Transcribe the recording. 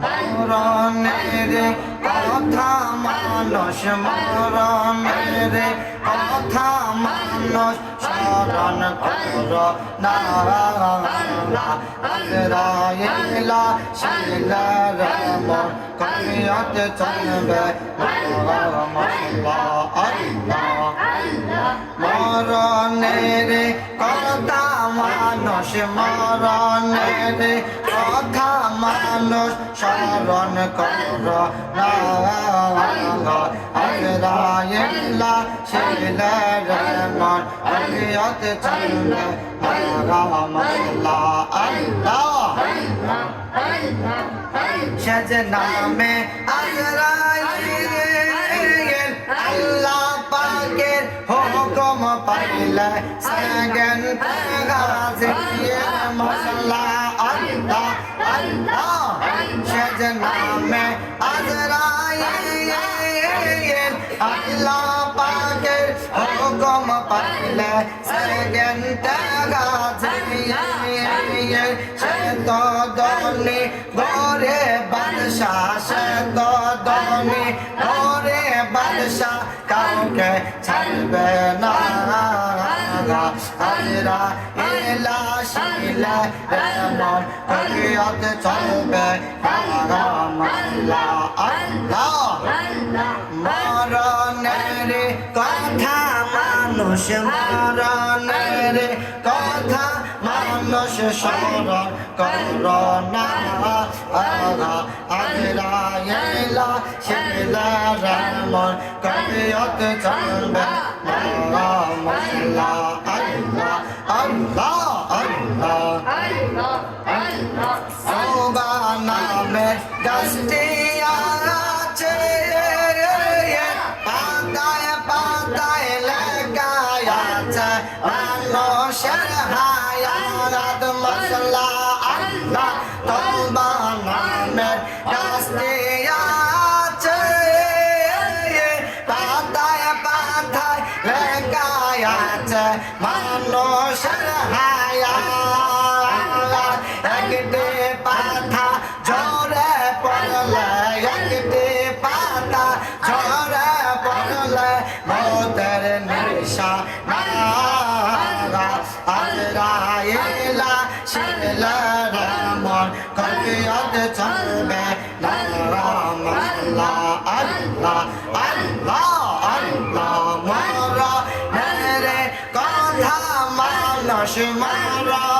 মরণের কথা মানুষ মরণের কথা মানুষ স্মরণ করো না আজরাইলা শিলার মন করিয়তে চলবে মরণের কথা মানুষ মরণের কথা মানুষ স্মরণ করো না আজরাইলা শিলার মন করিয়তে চলবে সেজনা में আজরাইল আল্লাহ পাকের হুকুম পাইলে সেকেন্ড গাজিয়ে মশলা আল্লাহ আল্লাহ সেজনা में আজরাইল আল্লাহ পাকের হুকুম পাইলে সেকেন্ড গাজিয়ে সে তো দনি গোরে বাদশাহ সে তো দনি গোরে বাদশাহ কাউকে ছাড়বে না আজরা ইলা শিলা এমন করিয়ত চলবে আল্লাহ আল্লাহ মরণের কথা মানুষ মরণের কথা মানুষ স্মরণ করো না আজরাইলা শিলার মন করিয়ত চলবে আল্লাহ আল্লাহ আল্লাহ আল্লাহ সবা নামে দশটি আছে পাতায় পাতায় লেখায় আছে মানুষের হায়াত মশলা আল্লাহ তওবা নামের দশটি আছে পাতায় পাতায় লেখায় আছে মানুষের হায়াত একটি পাতা ঝরে পড়লে একটি পাতা ঝরে পড়লে মৌতের নিশানা আজরাইলা শিলার মন করিয়ত চলবে আল্লাহ আল্লাহ আল্লাহ আল্লাহ মরণের কথা মানুষ মরণ